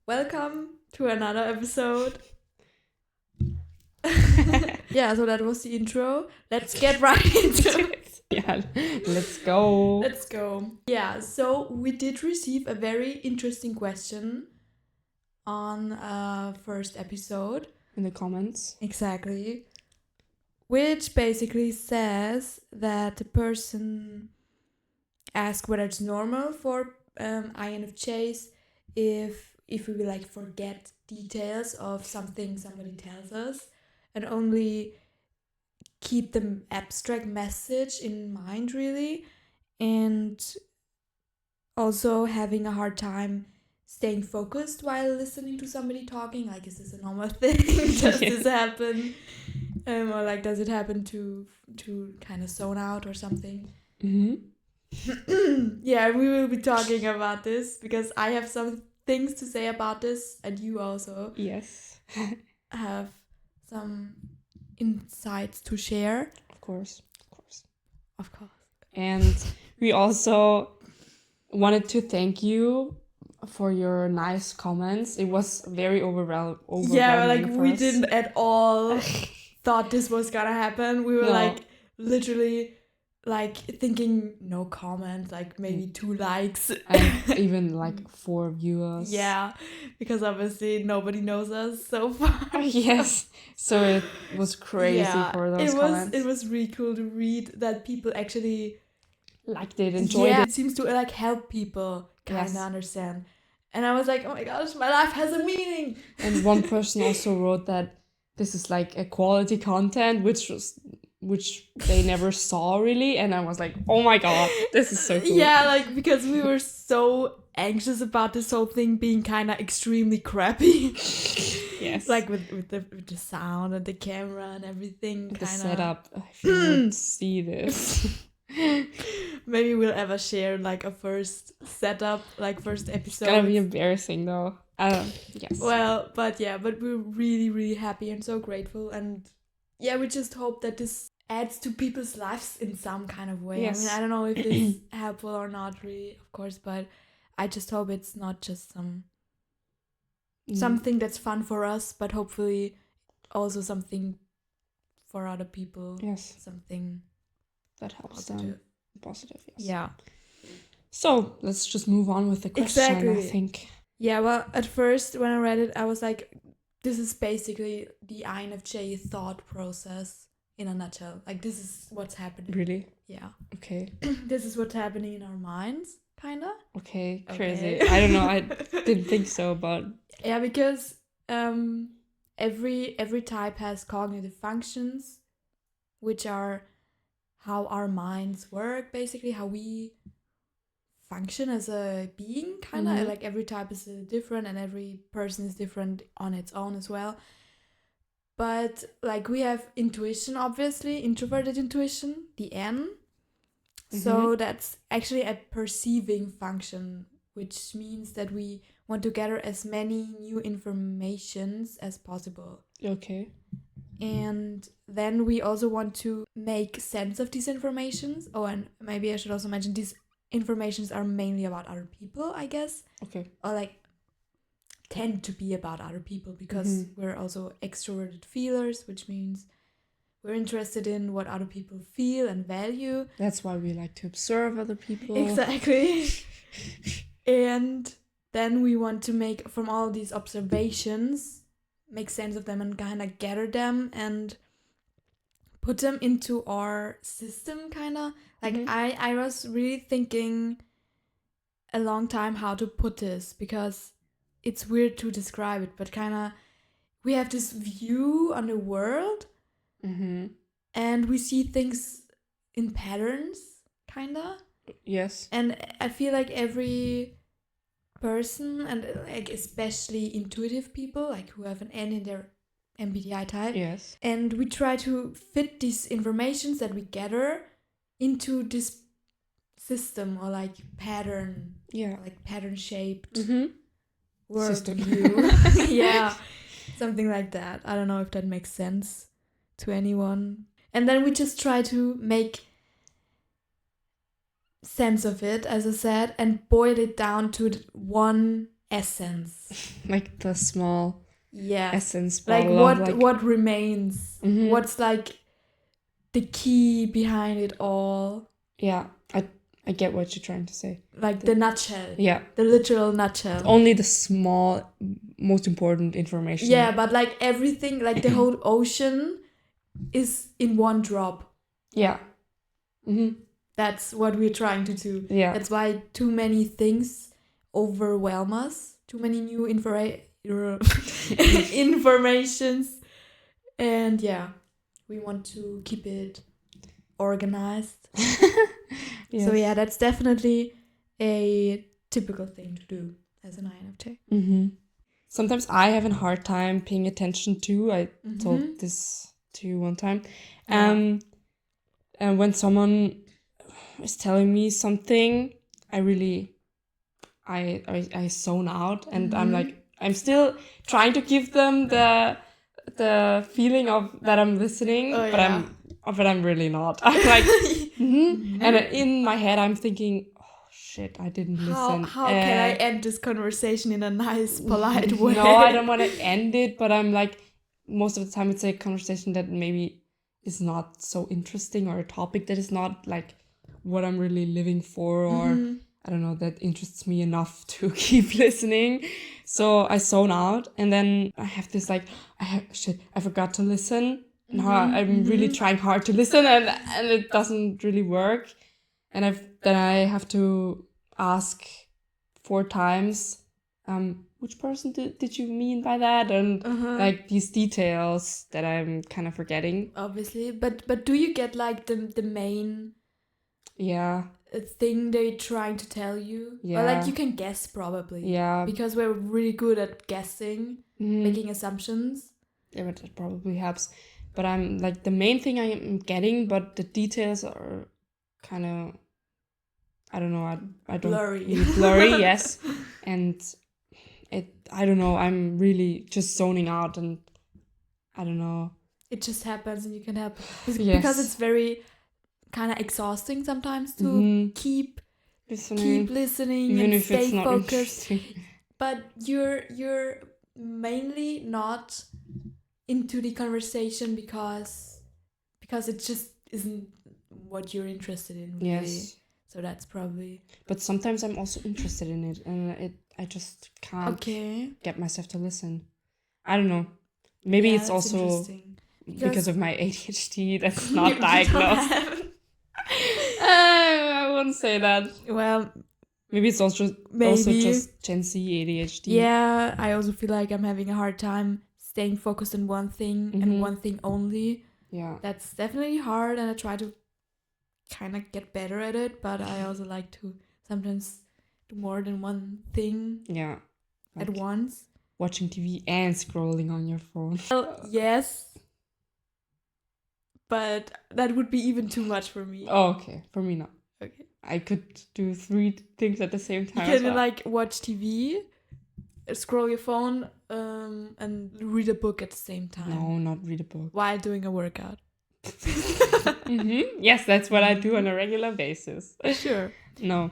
Welcome to another episode. Yeah, so that was the intro. Let's get right into it. Yeah, let's go. Let's go. Yeah, so we did receive a very interesting question on first episode. In the comments. Exactly. Which basically says that the person asked whether it's normal for INFJs if we like forget details of something somebody tells us and only keep the abstract message in mind really, and also having a hard time staying focused while listening to somebody talking. Like, is this a normal thing? Does this happen? Or like, does it happen to kind of zone out or something? Yeah, we will be talking about this because I have some things to say about this, and you also Yes. have some insights to share. Of course. Of course. And we also wanted to thank you for your nice comments. It was very overwhelming. Yeah, like for we us. didn't at all thought this was gonna happen. We were like literally like thinking no comment, like maybe 2 likes. And even like 4 viewers. Yeah, because obviously nobody knows us so far. Yes. So it was crazy for those comments. It was really cool to read that people actually like they enjoyed it. It seems to like help people kind of understand. And I was like, oh my gosh, my life has a meaning. And one person also wrote that this is like a quality content, which they never saw really. And I was like, oh my god, this is so cool. Yeah, like because we were so anxious about this whole thing being kind of extremely crappy. Yes. Like with the sound and the camera and everything. The setup. If you would see this. Maybe we'll ever share like a first setup, like first episode. It's gonna be embarrassing though. Yes. Well, but we're really, really happy and so grateful, and yeah, we just hope that this adds to people's lives in some kind of way. Yes. I mean, I don't know if it's helpful or not, really, of course, but I just hope it's not just something that's fun for us, but hopefully also something for other people. Yes. Something that helps them. Positive, yes. Yeah. So let's just move on with the question, exactly. I think. Yeah, well, at first when I read it, I was like, this is basically the INFJ thought process in a nutshell. Like, this is what's happening. Really? Yeah. Okay. This is what's happening in our minds, kind of. Okay, crazy. I don't know, I didn't think so, but... Yeah, because every type has cognitive functions, which are how our minds work, basically, how we function as a being, kind of. Like, every type is different and every person is different on its own as well. But like, we have intuition, obviously, introverted intuition, the N. So that's actually a perceiving function, which means that we want to gather as many new informations as possible. Okay. And then we also want to make sense of these informations. Oh, and maybe I should also mention these informations are mainly about other people, I guess. Okay. Or like tend to be about other people, because we're also extroverted feelers, which means we're interested in what other people feel and value. That's why we like to observe other people. Exactly. And then we want to make, from all these observations, make sense of them and kind of gather them and put them into our system, kind of. Like, I was really thinking a long time how to put this, because it's weird to describe it, but kind of we have this view on the world, and we see things in patterns, kind of. Yes. And I feel like every person, and like especially intuitive people, like who have an N in their MBTI type. Yes. And we try to fit these informations that we gather into this system, or like pattern. Yeah. Like pattern shaped System. worldview. Yeah. Something like that. I don't know if that makes sense to anyone. And then we just try to make sense of it, as I said, and boil it down to one essence. Like the small Yeah. essence Like bottle of like what remains? Mhm. What's like the key behind it all? Yeah, I get what you're trying to say. Like the nutshell. Yeah, The literal nutshell. only the small, most important information. Yeah, but like everything, like the whole ocean is in one drop. Yeah. That's what we're trying to do. Yeah. That's why too many things overwhelm us. Too many new informations. And yeah, we want to keep it organized. Yes. So yeah, that's definitely a typical thing to do as an INFJ. Sometimes I have a hard time paying attention to. I told this to you one time. Yeah. And when someone is telling me something, I zone out, and I'm like, I'm still trying to give them the feeling of that I'm listening, Oh, but yeah. I'm really not. I'm like, and in my head I'm thinking, oh shit, I didn't listen. How can I end this conversation in a nice, polite way? No, I don't want to end it, but I'm like, most of the time it's a conversation that maybe is not so interesting, or a topic that is not like what I'm really living for, or I don't know, that interests me enough to keep listening. So I zone out, and then I have this like, I forgot to listen. Now I'm really trying hard to listen, and it doesn't really work. And then I have to ask 4 times, which person did you mean by that? And like these details that I'm kind of forgetting. Obviously, but do you get like the main Yeah. thing they're trying to tell you? Yeah. Or like you can guess probably. Yeah. Because we're really good at guessing, making assumptions. Yeah, but that probably helps. But I'm like, the main thing I am getting, but the details are kind of, I don't know, I don't Blurry. really blurry, yes. And I don't know, I'm really just zoning out, and I don't know. It just happens, and you can help Yes. because it's very kind of exhausting sometimes to keep listening even and if stay it's not focused. interesting. But you're mainly not into the conversation because it just isn't what you're interested in, really. Yes. So that's probably. But sometimes I'm also interested in it, and I just can't get myself to listen. I don't know. Maybe Yeah, it's that's also interesting. because of my ADHD that's not diagnosed. I wouldn't say that. Well, maybe it's also just Gen Z ADHD. Yeah, I also feel like I'm having a hard time staying focused on one thing and one thing only. Yeah. That's definitely hard, and I try to kind of get better at it, but I also like to sometimes do more than one thing at once. Watching TV and scrolling on your phone. Well, yes, but that would be even too much for me. Oh, okay. For me, not. Okay. I could do 3 things at the same time. You can like watch TV, scroll your phone, and read a book at the same time. No, not read a book. While doing a workout. Yes, that's what I do on a regular basis. Sure. No.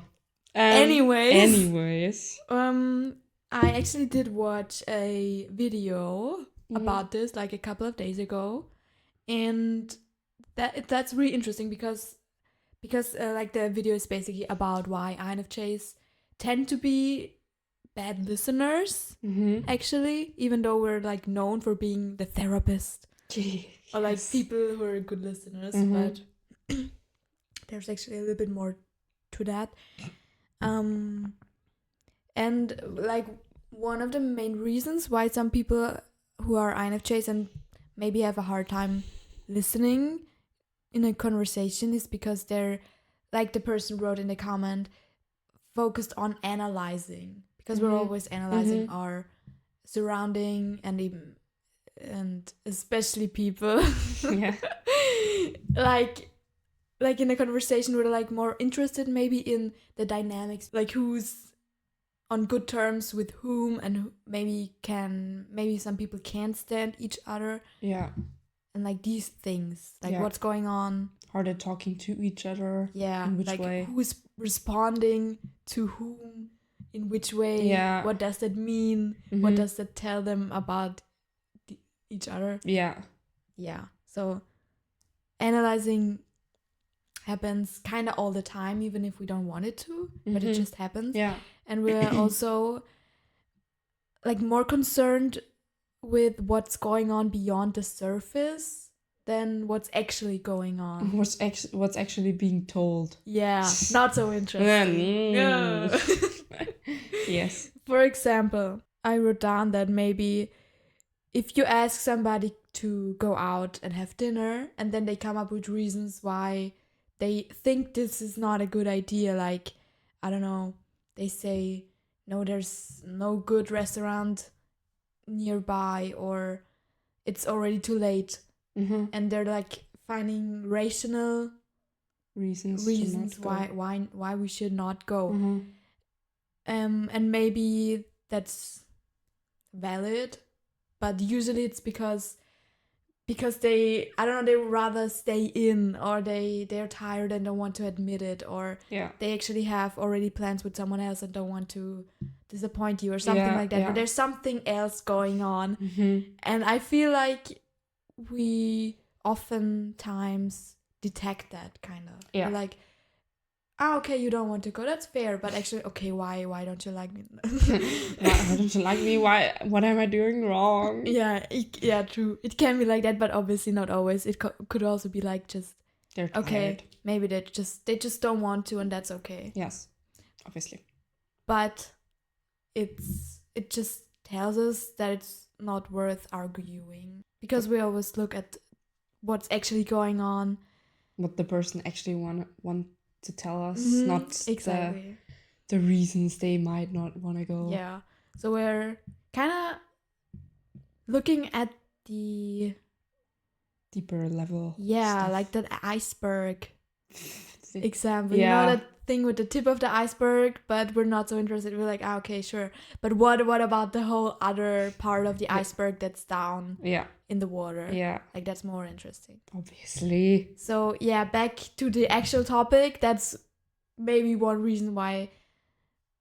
Anyways. I actually did watch a video about this like a couple of days ago, and that's really interesting because like the video is basically about why INFJs tend to be bad listeners, actually, even though we're like known for being the therapist. Or like people who are good listeners, but there's actually a little bit more to that. And like one of the main reasons why some people who are INFJs and maybe have a hard time listening in a conversation is because they're, like the person wrote in the comment, focused on analyzing, because we're always analyzing our surrounding and especially people. Yeah. like in a conversation we're like more interested maybe in the dynamics, like who's on good terms with whom, and maybe some people can't stand each other. Yeah. And like these things, like what's going on. Are they talking to each other? Yeah. In which like way? Who's responding to whom in which way, Yeah. what does that mean, what does that tell them about each other. Yeah. So analyzing happens kind of all the time, even if we don't want it to, but it just happens. Yeah. And we're also like more concerned with what's going on beyond the surface than what's actually going on. What's actually being told. Yeah, not so interesting. Yeah. Yes. For example, I wrote down that maybe if you ask somebody to go out and have dinner and then they come up with reasons why they think this is not a good idea, like, I don't know, they say, no, there's no good restaurant nearby, or it's already too late, and they're like finding rational reasons why we should not go. And maybe that's valid, but usually it's because they, I don't know, they would rather stay in, or they're tired and don't want to admit it, or they actually have already plans with someone else and don't want to disappoint you, or something like that. But there's something else going on. And I feel like we oftentimes detect that kind of. We're like, okay, you don't want to go, that's fair, but actually, okay, why don't you like me? Why don't you like me? What am I doing wrong? Yeah, true. It can be like that, but obviously not always. It could also be like, just they're tired. Okay, maybe they just don't want to, and that's okay. Yes, obviously. But it just tells us that it's not worth arguing, because we always look at what's actually going on, what the person actually want to tell us, not exactly the reasons they might not want to go. Yeah, so we're kind of looking at the deeper level. Stuff. Like that iceberg example. Yeah. You know, that thing with the tip of the iceberg, but we're not so interested. We're like, okay, sure, but what about the whole other part of the iceberg that's down in the water? Like, that's more interesting, obviously. So back to the actual topic. That's maybe one reason why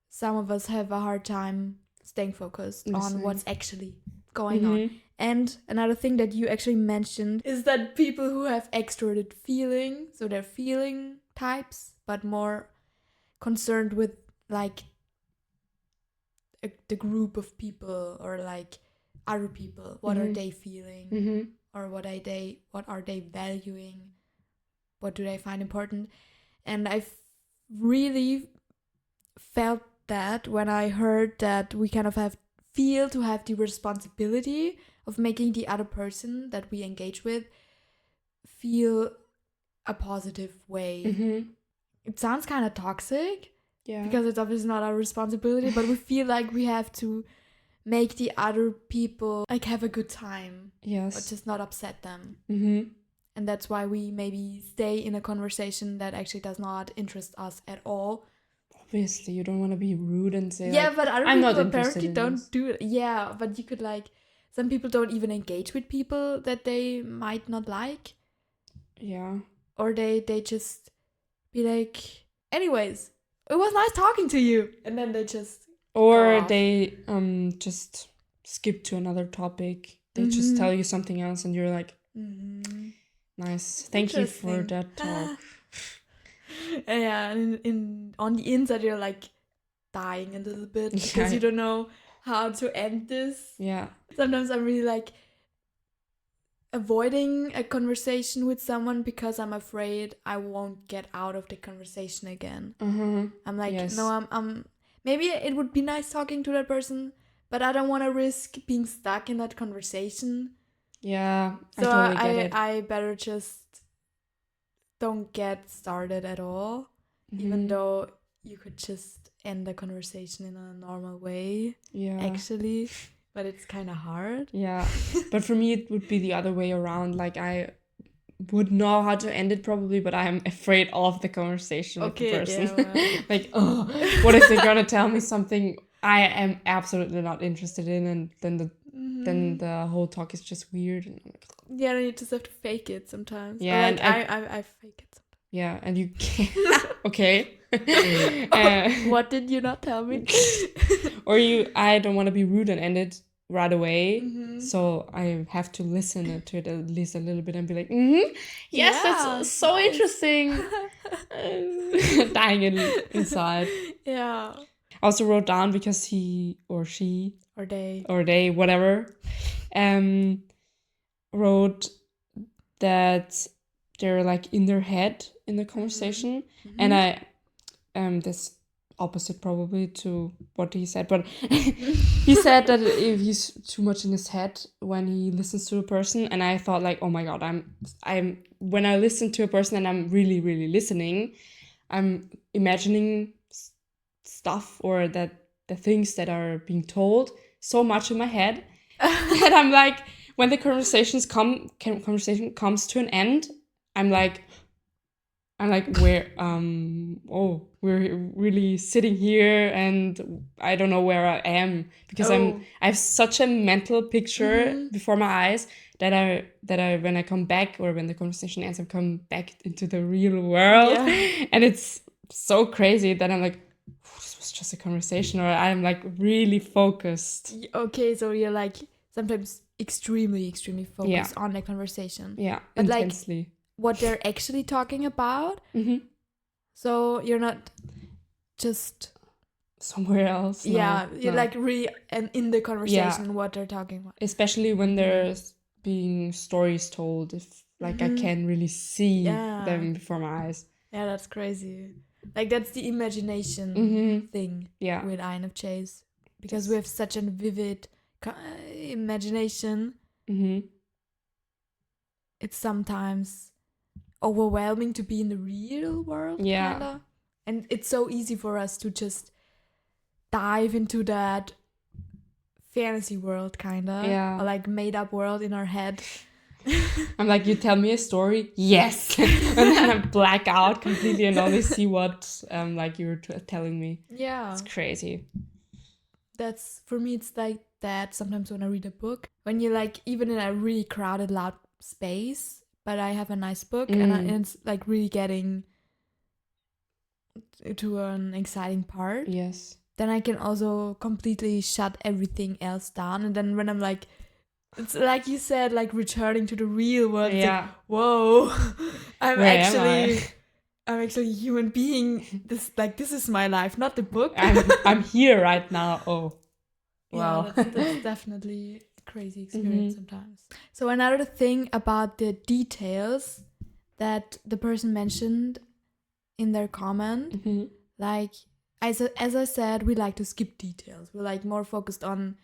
some of us have a hard time staying focused on what's actually going on. And another thing that you actually mentioned is that people who have extroverted feeling, so they're feeling types, but more concerned with like the group of people, or like other people. What are they feeling? Or what are they valuing? What do they find important? And I really felt that when I heard that we kind of feel to have the responsibility of making the other person that we engage with feel a positive way. It sounds kind of toxic, because it's obviously not our responsibility, but we feel like we have to make the other people like have a good time, or just not upset them. And that's why we maybe stay in a conversation that actually does not interest us at all. Obviously, you don't want to be rude and say, but other I'm people not apparently don't this. do it. Yeah, but you could like, some people don't even engage with people that they might not like. Yeah. Or they just be like, anyways, it was nice talking to you, and then they just or they just skip to another topic. They just tell you something else, and you're like, nice, thank you for that talk. And on the inside you're like dying a little bit, because you don't know how to end this. Sometimes I'm really like avoiding a conversation with someone because I'm afraid I won't get out of the conversation again. I'm like, no, I'm maybe it would be nice talking to that person, but I don't want to risk being stuck in that conversation. So I totally get it. I better just don't get started at all, even though you could just end the conversation in a normal way, actually, but it's kind of hard. But for me it would be the other way around. Like, I would know how to end it probably, but I'm afraid of the conversation with the person. Like, what if they're gonna tell me something I am absolutely not interested in, and then the whole talk is just weird. And I'm like, then you just have to fake it sometimes. And I fake it sometimes. And you can't. Okay. What did you not tell me? Or I don't want to be rude and end it right away. Mhm. So I have to listen to it at least a little bit and be like, yes, Yeah, that's so nice. interesting. Dying inside. Yeah. I also wrote down because he or she Or they. or they, whatever, wrote that they're like in their head in the conversation. And I this opposite probably to what he said, but he said that if he's too much in his head when he listens to a person, and I thought like, oh my god, I'm when I listen to a person and I'm really really listening, I'm imagining stuff or that the things that are being told so much in my head that I'm like, when the conversation comes to an end, I'm like, where we're really sitting here and I don't know where I am, because I have such a mental picture before my eyes that I when I come back, or when the conversation ends, I come back into the real world. And it's so crazy that I'm like, this was just a conversation, or I'm like really focused. Okay, so you're like sometimes extremely focused on the conversation. Yeah, but intensely. Like, what they're actually talking about. So you're not just somewhere else. Yeah, you're like really in the conversation what they're talking about. Especially when there's being stories told, if like I can really see them before my eyes. Yeah, that's crazy. Like that's the imagination thing with INFJs, because we have such a vivid imagination. It's sometimes overwhelming to be in the real world, kinda. And it's so easy for us to just dive into that fantasy world, kinda, or like made up world in our head. I'm like, you tell me a story, yes, and then I black out completely and only see what like you're telling me. Yeah, it's crazy. That's, for me, it's like that sometimes when I read a book, when you're like even in a really crowded, loud space, but I have a nice book and it's like really getting to an exciting part. Yes. Then I can also completely shut everything else down, and then when I'm like, it's like you said, like returning to the real world. It's like, whoa, I'm actually a human being. This is my life, not the book. I'm here right now. Oh, wow. Yeah, that's definitely a crazy experience sometimes. So another thing about the details that the person mentioned in their comment, like as I said, we like to skip details. We're like more focused on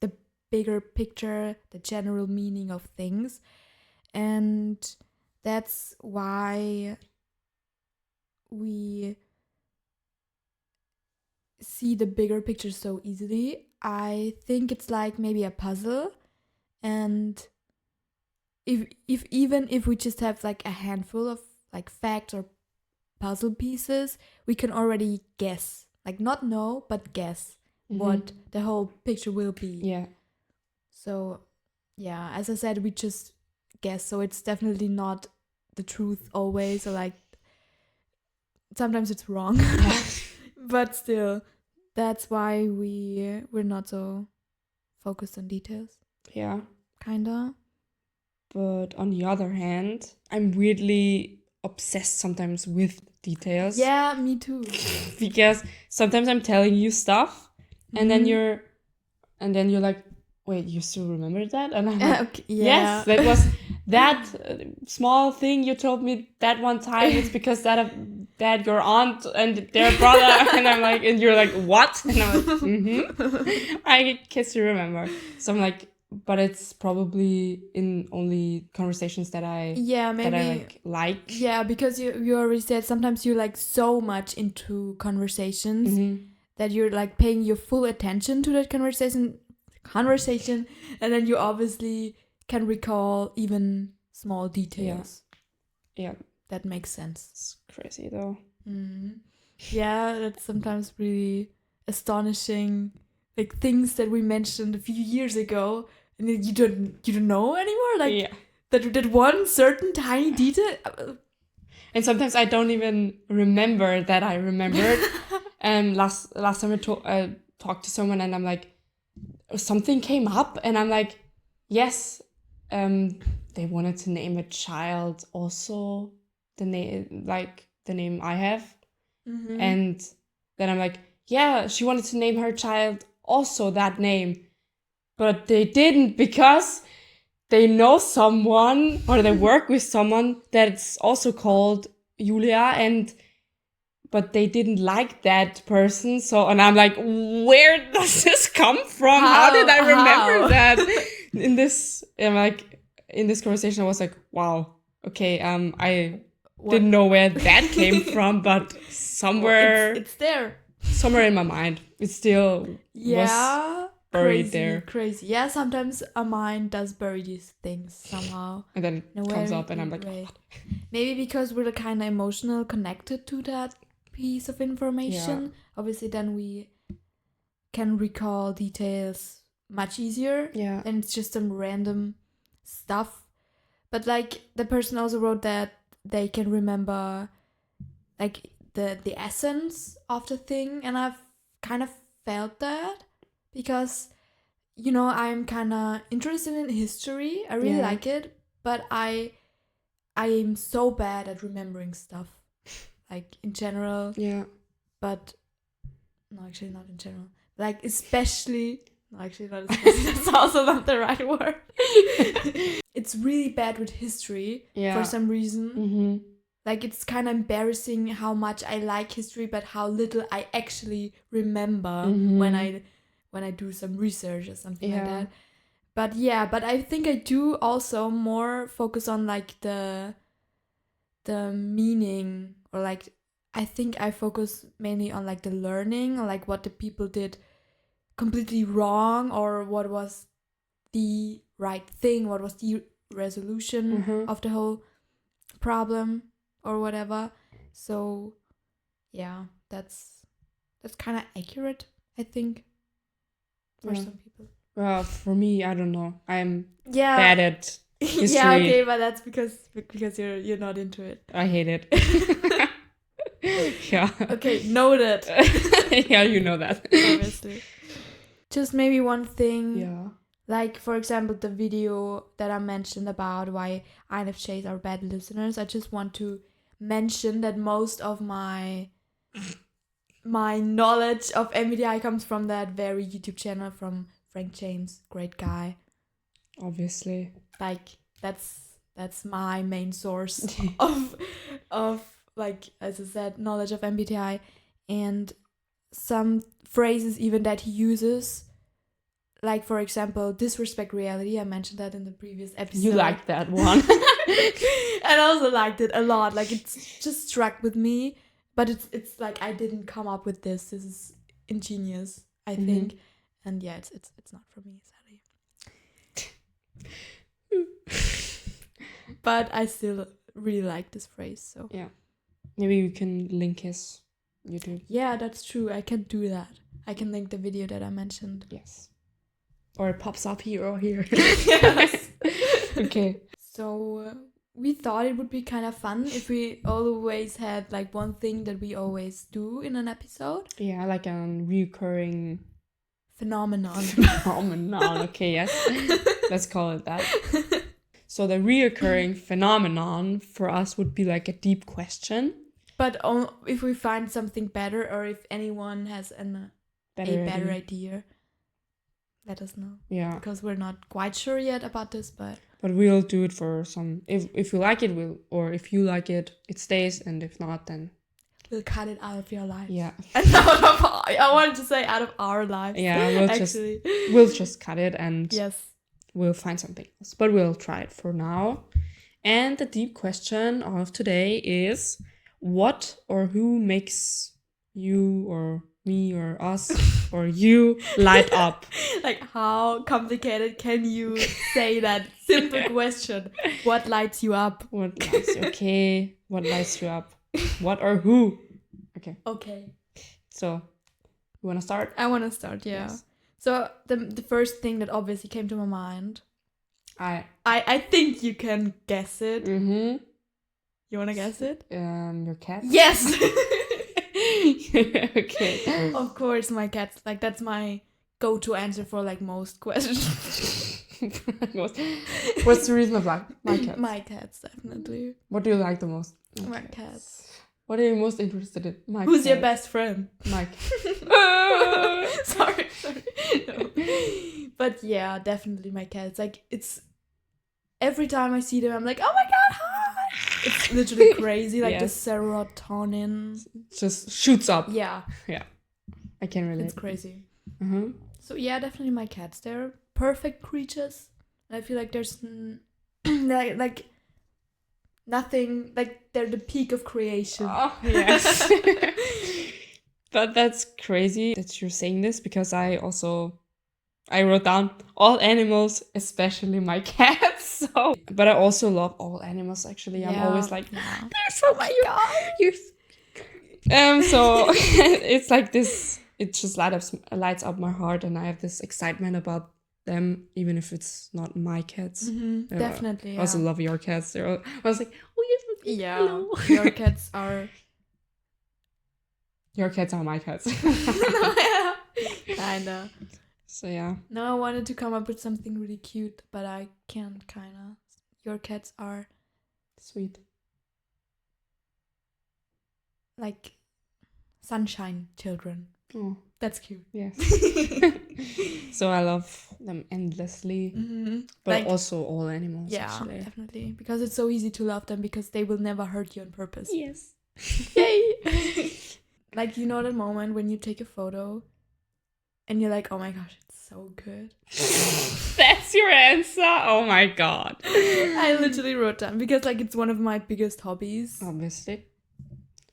the bigger picture, the general meaning of things. And that's why we see the bigger picture so easily. I think it's like maybe a puzzle. And if we just have like a handful of like facts or puzzle pieces, we can already guess, like not know, but guess what the whole picture will be. Yeah. So, yeah, as I said, we just guess. So it's definitely not the truth always, or like sometimes it's wrong. But still, that's why we're not so focused on details. Yeah. Kinda. But on the other hand, I'm weirdly obsessed sometimes with details. Yeah, me too. Because sometimes I'm telling you stuff and then you're like, wait, you still remember that? And I'm like, okay, yes, that was that small thing you told me that one time. It's because that your aunt and their brother. And I'm like, and you're like, what? And I'm like, I guess you remember. So I'm like, but it's probably in only conversations that I maybe that I like. Yeah, because you already said sometimes you're like so much into conversations that you're like paying your full attention to that conversation, and then you obviously can recall even small details. Yeah. That makes sense. It's crazy though. Yeah, that's sometimes really astonishing. Like things that we mentioned a few years ago, and then you don't know anymore. Like that one certain tiny detail. And sometimes I don't even remember that I remembered. And last time I talked to someone and I'm like, something came up and I'm like, yes, they wanted to name a child also the name I have. Mhm. And then I'm like, yeah, she wanted to name her child also that name. But they didn't because they know someone or they work with someone that's also called Julia, but they didn't like that person. So, and I'm like, where does this come from? How did I remember How? that? In this conversation, I was like, wow, okay, I didn't know where that came from, but somewhere it's there. somewhere in my mind, it still Yeah. was buried Crazy, there. crazy. Yeah, sometimes a mind does bury these things somehow. And then in a it comes very up and I'm like, deep way. what? Maybe because we're kind of emotional connected to that piece of information. Yeah. Obviously, then we can recall details much easier. Yeah. And it's just some random stuff. But like the person also wrote that they can remember like the essence of the thing, and I've kind of felt that because I'm kind of interested in history. I really Yeah. like it, but I'm so bad at remembering stuff, like in general. Yeah. But no, actually not in general. Like especially. No, actually not especially. That's also not the right word. It's really bad with history for some reason. Mm-hmm. Like it's kind of embarrassing how much I like history, but how little I actually remember when I do some research or something like that. But yeah, but I think I do also more focus on like the meaning, or like I think I focus mainly on like the learning, or like what the people did completely wrong, or what was the right thing, what was the resolution of the whole problem or whatever. So yeah, that's kind of accurate, I think, for some people. Well, for me, I don't know. I'm Yeah. bad at history. Yeah, okay, but that's because you're not into it. I hate it. Yeah. Okay, noted. Yeah, you know that. Obviously. Just maybe one thing. Yeah. Like, for example, the video that I mentioned about why INFJs are bad listeners. I just want to mention that most of my knowledge of MBTI comes from that very YouTube channel from Frank James. Great guy. Obviously. Like, that's my main source of like, as I said, knowledge of MBTI, and some phrases even that he uses. Like, for example, disrespect reality. I mentioned that in the previous episode. You liked that one. And I also liked it a lot. Like, it's just struck with me. But it's like I didn't come up with this. This is ingenious, I think. And yeah, it's not for me, sadly. But I still really like this phrase. So yeah, maybe we can link his YouTube. Yeah, that's true. I can do that. I can link the video that I mentioned. Yes. Or it pops up here or here. Yes. Okay. So we thought it would be kind of fun if we always had like one thing that we always do in an episode. Yeah, like a recurring phenomenon. Okay, yes. Let's call it that. So the reoccurring phenomenon for us would be like a deep question. But if we find something better, or if anyone has a better idea, let us know. Yeah. Because we're not quite sure yet about this, but we'll do it for some. If you like it, or if you like it, it stays, and if not, then we'll cut it out of your life. Yeah. And I wanted to say out of our lives. Yeah, we'll just cut it, and yes, we'll find something else. But we'll try it for now. And the deep question of today is, what or who makes you or me or us or you light up? Like, how complicated can you say that simple question? What lights you up? What lights you? Okay, what lights you up? What or who? Okay. So, you want to start? I want to start, yeah. Yes. So, the first thing that obviously came to my mind, I think you can guess it. Mm-hmm. You wanna guess it? Your cat? Yes. Okay. Of course, my cats. Like that's my go-to answer for like most questions. What's the reason of like my cats? My cats, definitely. What do you like the most? My cats. What are you most interested in? My Who's your cat. best friend? My cat. Sorry. No. But yeah, definitely my cats. Like it's every time I see them, I'm like, oh my god, hi! It's literally crazy. Like Yes. the serotonin. Just shoots up. Yeah, I can relate. it's crazy. Uh-huh. So yeah, definitely my cats. They're perfect creatures. And I feel like there's like nothing. Like they're the peak of creation. Oh, yes. But that's crazy that you're saying this because I wrote down all animals, especially my cats. So, but I also love all animals. Actually, I'm always like, yeah. they're so cute. So it's like this. It just lights up my heart, and I have this excitement about them, even if it's not my cats. Mm-hmm, definitely. I also love your cats. I was like, oh yes, Yeah. hello. Your cats are. Your cats are my cats. Kinda. So yeah. No, I wanted to come up with something really cute, but I can't. Kinda. Your cats are Sweet. like sunshine children. Oh, That's cute. yes. So I love them endlessly, Mm-hmm. but Like- also all animals. Yeah, Actually. definitely. Because it's so easy to love them because they will never hurt you on purpose. Yes. Yay! Like, you know that moment when you take a photo and you're like, oh my gosh, it's so good. That's your answer. Oh my god. I literally wrote down because like it's one of my biggest hobbies. Obviously.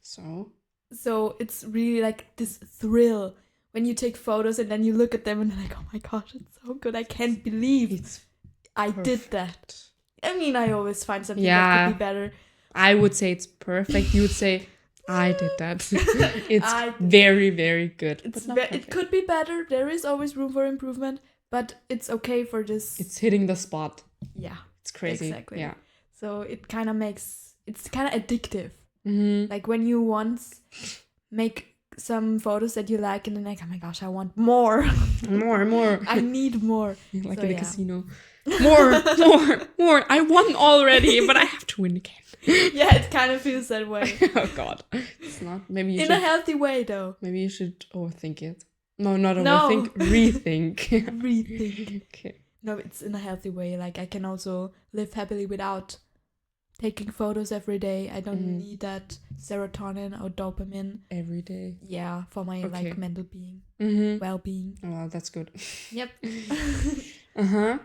So. So it's really like this thrill when you take photos and then you look at them and you're like, oh my gosh, it's so good. I can't believe It's I did that. I mean, I always find something that Yeah. could be better. I would say it's perfect. You would say I did that. It's I did- very, very good. It's but not it perfect. could be better. There is always room for improvement, but it's okay for this. It's hitting the spot. Yeah. It's crazy. Exactly. Yeah. So it kind of makes it's kind of addictive. Mm-hmm. Like when you once make some photos that you like and then like, oh my gosh, I want more. More. I need more. Like So, in a yeah. casino. More. I won already, but I have to win again. Yeah, it kind of feels that way. Oh god. It's not. Maybe you In should. a healthy way, though. Maybe you should overthink it. No, not No. overthink. Rethink. Rethink. Okay. No, it's in a healthy way. Like I can also live happily without taking photos every day. I don't Mhm. need that serotonin or dopamine. Every day. Yeah, for my Okay. like mental being, Mm-hmm. well-being. Well, that's good. Yep. Uh-huh.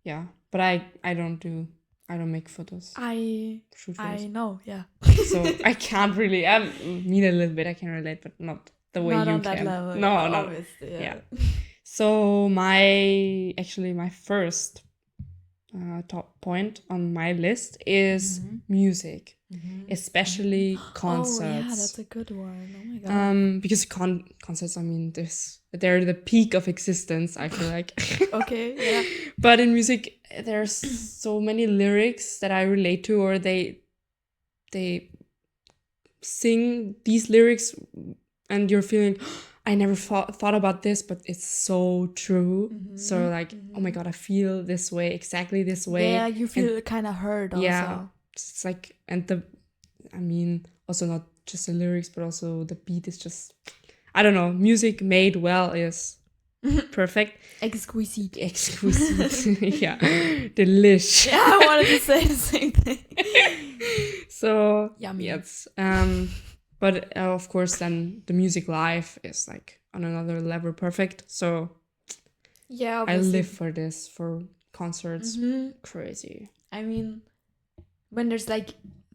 Yeah. But I don't make photos. I Shoot photos. know. Yeah. So I can't really. I mean a little bit. I can relate, but not the way Not you on can. that level. No, yeah, no. obviously, yeah. So my first top point on my list is Mhm. music, Mhm. especially Oh concerts. yeah, that's a good one. Oh my god. Because concerts, I mean, they're the peak of existence, I feel like. Okay. Yeah. But in music, there's so many lyrics that I relate to, or they sing these lyrics, and you're feeling, I never thought about this, but it's so true. Mhm, So like, oh my god, I feel this way, exactly this way. Yeah, you feel kind of hurt also. Yeah. It's like, and I mean, also not just the lyrics, but also the beat is just, I don't know, music made well is perfect. Exquisite. Exquisite. Yeah. Delish. Yeah, I wanted to say the same thing. So, Yummy. yes. But of course, then the music live is like on another level perfect. So Yeah, I obviously. live for this, for concerts. Mhm. Crazy. I mean, when there's like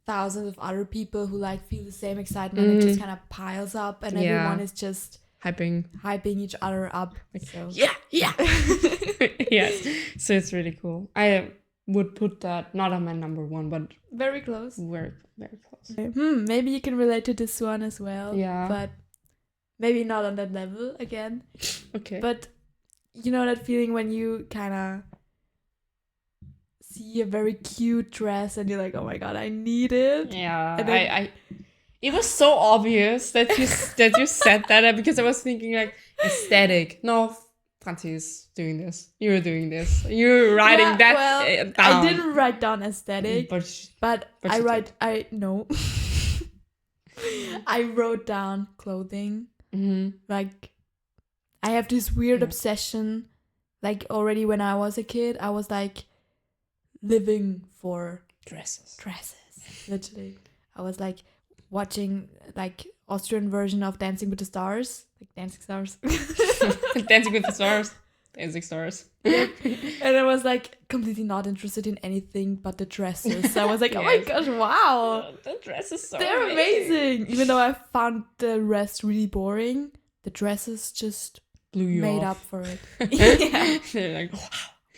thousands of other people who like feel the same excitement, it just kind of piles up, and Yeah. everyone is just Hyping. hyping each other up. So. Yeah. Yes. So it's really cool. I would put that not on my number one, but Very close. very, very close. Maybe you can relate to this one as well. Yeah. But maybe not on that level again. Okay. But you know that feeling when you kind of see a very cute dress and you're like, oh my god, I need it. Yeah, And then- I it was so obvious that you said that because I was thinking like aesthetic. No, Francis doing this. You're doing this. You're writing Yeah, that well, down. I didn't write down aesthetic, But but but I you write. I no. I wrote down clothing. Like, I have this weird Yeah. obsession. Like, already when I was a kid, I was like living for dresses. Literally, I was like watching like Austrian version of Dancing with the Stars, like Dancing Stars. Dancing with the Stars. Dancing Stars. And I was like completely not interested in anything but the dresses. So I was like, oh my Yes. gosh, wow. Oh, the dress is so They're amazing. Even though I found the rest really boring, the dresses just Blew you made off. up for it. Yeah. They're like, wow.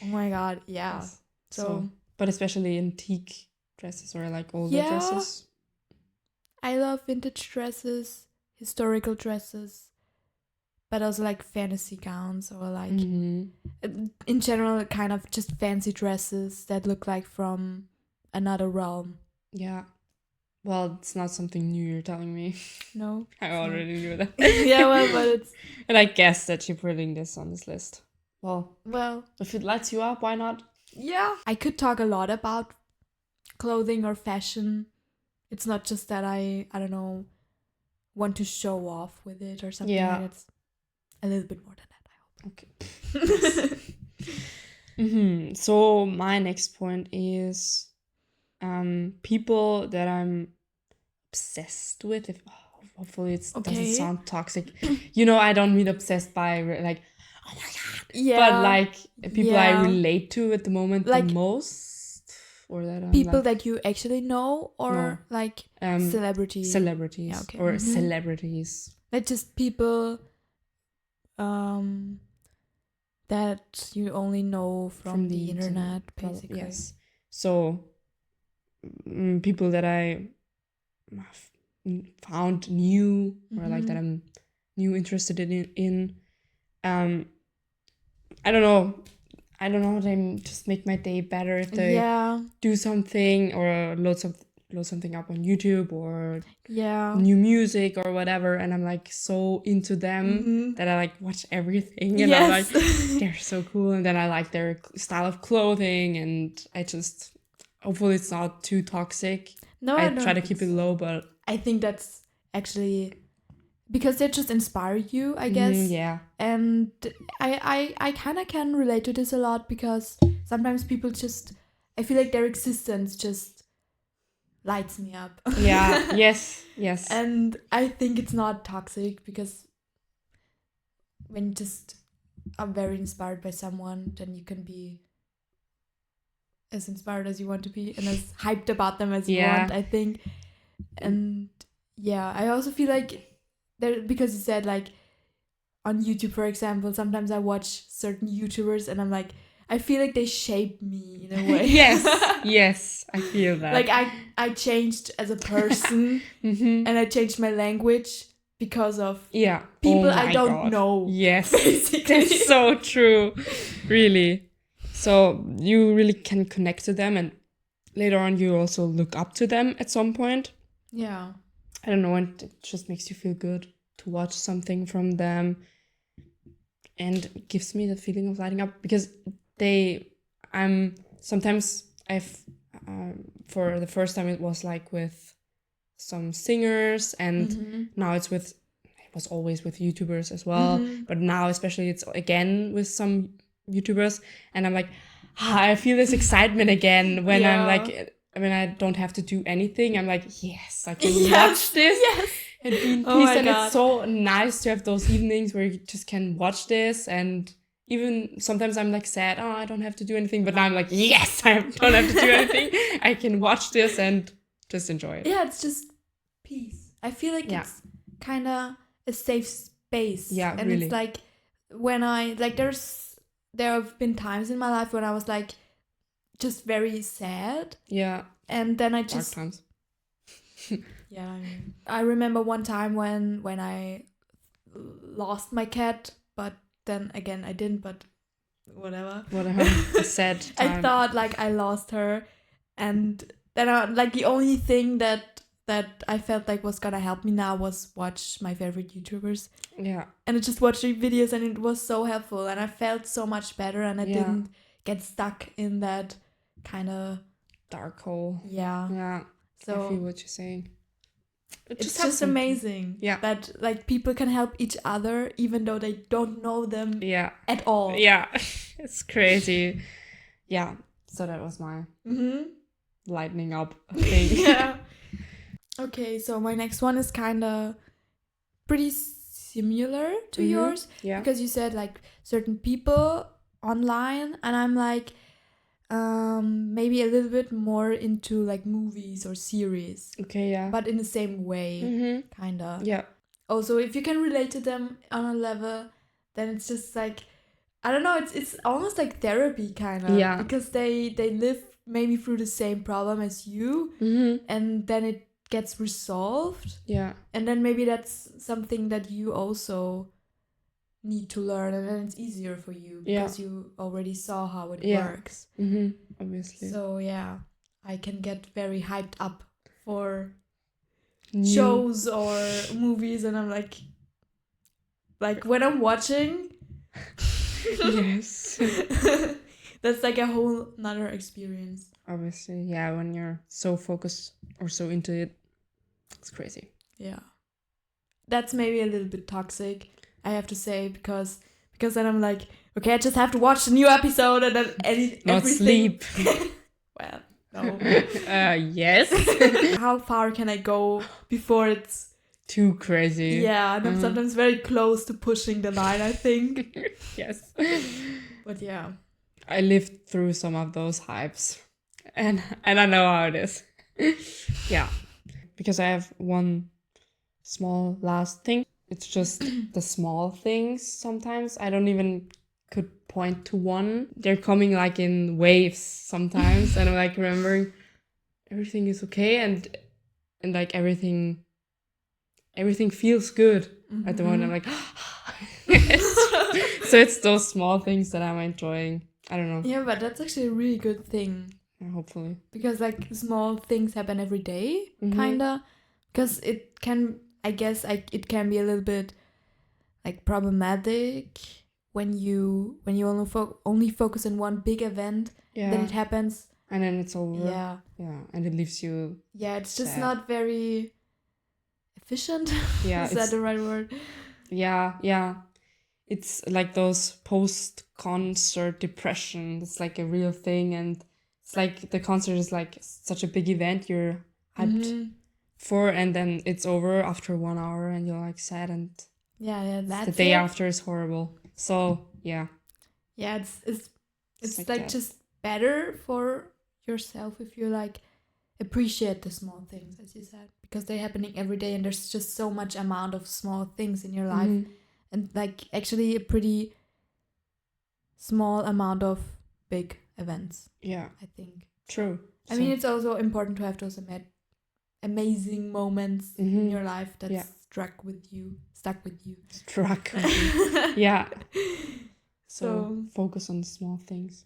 Oh my god, yeah. Yes. So but especially antique dresses or like older Yeah. dresses. I love vintage dresses, historical dresses, but also like fantasy gowns or like in general kind of just fancy dresses that look like from another realm. Yeah. Well, it's not something new you're telling me. No? I already knew that. Yeah, well, but it's And I guess that you're putting this on this list. Well, well, if it lights you up, why not? yeah. I could talk a lot about clothing or fashion. It's not just that I don't know, want to show off with it or something. Yeah. It's a little bit more than that, Okay. I hope. So my next point is people that I'm obsessed with. If hopefully it Okay. doesn't sound toxic. You know, I don't mean obsessed by like, oh my god. Yeah. But like people I Yeah. relate to at the moment Like, the most, or that I'm people like, that you actually know or like celebrities. celebrities Yeah, okay. or Mhm. celebrities. Like just people that you only know from the internet, basically. Yes. So people that I found new or like that I'm new interested in I don't know. They just make my day better if they Yeah. do something or load something up on YouTube or Yeah. new music or whatever, and I'm like so into them that I like watch everything, and I'm like, they're so cool, and then I like their style of clothing, and I just hopefully it's not too toxic. No, I don't try to think keep it so. low, but I think that's actually because they just inspire you, I guess. yeah, And I kind of can relate to this a lot because sometimes people just, I feel like their existence just lights me up. yeah, yes. And I think it's not toxic because when you just are very inspired by someone, then you can be as inspired as you want to be and as hyped about them as you want, I think. And yeah, I also feel like there, because you said like on YouTube, for example, sometimes I watch certain YouTubers and I'm like, I feel like they shape me in a way. yes, I feel that. Like I changed as a person and I changed my language because of people I don't know. Yes, basically. that's so true. Really. So you really can connect to them, and later on you also look up to them at some point. Yeah. I don't know, and it just makes you feel good to watch something from them, and it gives me the feeling of lighting up because sometimes I've for the first time it was like with some singers, and now it was always with YouTubers as well, but now especially it's again with some YouTubers, and I'm like, I feel this excitement again when I'm like, when I don't have to do anything. I'm like, yes, I can watch this and be in peace, and it's so nice to have those evenings where you just can watch this. And even sometimes I'm like sad, I don't have to do anything, but now I'm like, yes, I don't have to do anything. I can watch this and just enjoy it. Yeah, it's just peace. I feel like it's kind of a safe space. Yeah, and really. It's like when I like there have been times in my life when I was like just very sad. Yeah. And then I just dark times. Yeah, I remember one time when I lost my cat, but then again I didn't. But whatever. a sad time. I thought like I lost her, and then like the only thing that I felt like was gonna help me now was watch my favorite YouTubers, Yeah. and I just watched their videos, and it was so helpful, and I felt so much better, and I Yeah. didn't get stuck in that kind of Dark hole. yeah. Yeah. I feel So what you're saying. it's have just something. amazing Yeah. that like people can help each other even though they don't know them Yeah. at all. Yeah. It's crazy. Yeah. So that was my lightening up thing. Yeah. Okay, so my next one is kind of pretty similar to yours, Yeah. because you said like certain people online, and I'm like maybe a little bit more into like movies or series, Okay. Yeah. but in the same way, kind of. Yeah. Also, if you can relate to them on a level, then it's just like, I don't know, it's almost like therapy kind of. Yeah. Because they live maybe through the same problem as you, and then it gets resolved, Yeah. and then maybe that's something that you also need to learn, and then it's easier for you because you already saw how it works. Obviously. So yeah, I can get very hyped up for New- shows or movies, and I'm like when I'm watching Yes. that's like a whole nother experience. Obviously. Yeah. When you're so focused or so into it, it's crazy. Yeah, that's maybe a little bit toxic, I have to say, because then I'm like, okay, I just have to watch the new episode, and then Not everything. sleep. Well, no. Yes. How far can I go before it's Too crazy. yeah, and I'm sometimes very close to pushing the line, I think. Yes. But yeah. I lived through some of those hypes, and I know how it is. Yeah, because I have one small last thing. It's just the small things. Sometimes I don't even could point to one. They're coming like in waves sometimes, and I'm like remembering everything is okay, and like everything feels good at the moment. I'm like, so it's those small things that I'm enjoying. I don't know. Yeah, but that's actually a really good thing. Yeah, hopefully. Because like small things happen every day, kinda. Because it can, I guess, it can be a little bit like problematic when you only focus on one big event. Yeah. Then it happens. And then it's over. Yeah. Yeah. And it leaves you. Yeah, it's just sad. not very efficient. Yeah. Is that the right word? Yeah. Yeah. It's like those post-concert depression. It's like a real thing, and it's like the concert is like such a big event you're hyped for, and then it's over after 1 hour, and you're like sad, and yeah, that's the day after is horrible. So yeah. Yeah, it's like like that. just better for yourself if you like appreciate the small things, as you said, because they're happening every day, and there's just so much amount of small things in your life. And like actually a pretty small amount of big events. Yeah. I think. True. I mean, it's also important to have those amazing moments in your life that stuck with you. Struck with you. Yeah. So focus on the small things.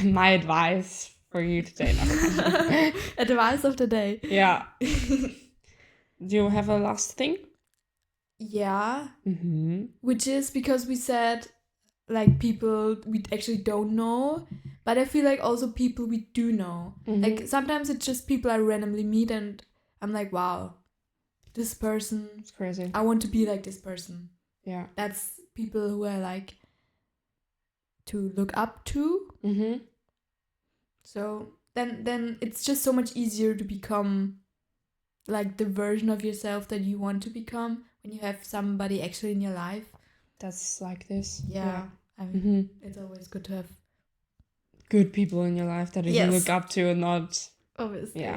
My advice for you today. Advice of the day. Yeah. Do you have a last thing? Yeah. Which is because we said like people we actually don't know, but I feel like also people we do know. Like sometimes it's just people I randomly meet, and I'm like, wow, this person, it's crazy. I want to be like this person. Yeah. That's people who I like to look up to. So then it's just so much easier to become like the version of yourself that you want to become when you have somebody actually in your life that's like this. Yeah. I mean, it's always good to have good people in your life that you look up to, and not obviously.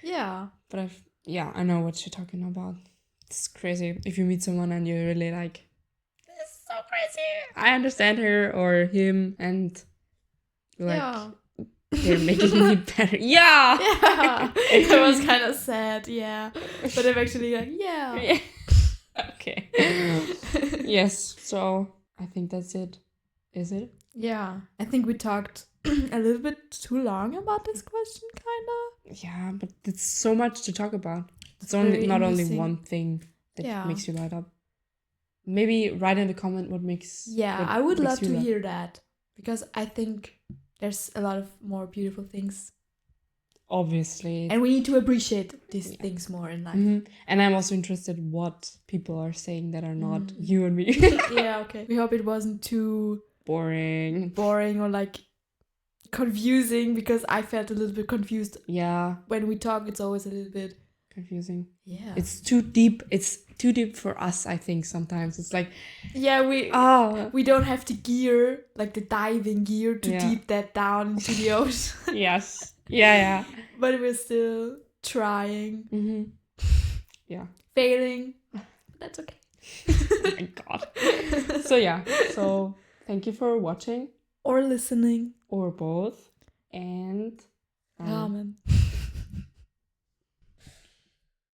Yeah. But I know what you're talking about. It's crazy if you meet someone and you're really like, this is so crazy, I understand her or him, and you're like, they're making me better. Yeah. It was kind of sad. But I'm actually like, Okay. Yes. So I think that's it. Is it? Yeah, I think we talked a little bit too long about this question, kind of. Yeah, but it's so much to talk about. It's very only not only interesting. one thing that Yeah. makes you light up. Maybe write in the comment what makes. Yeah, what I would makes love you to laugh. hear that because I think there's a lot of more beautiful things, Obviously. and we need to appreciate these Yeah. things more in life. Mhm. And I'm also interested what people are saying that are not Mm. you and me. Yeah, okay. We hope it wasn't too Boring. or like confusing because I felt a little bit confused Yeah, when we talk. It's always a little bit confusing. yeah. It's too deep. It's too deep for us, I think, sometimes. It's like, Yeah, we don't have the gear, like the diving gear, to Yeah. deep that down into the ocean. yes. Yeah. But we're still trying, Mm-hmm. Yeah. failing. But that's okay. Oh my god. So yeah. So thank you for watching Or listening. or both. And Ramen.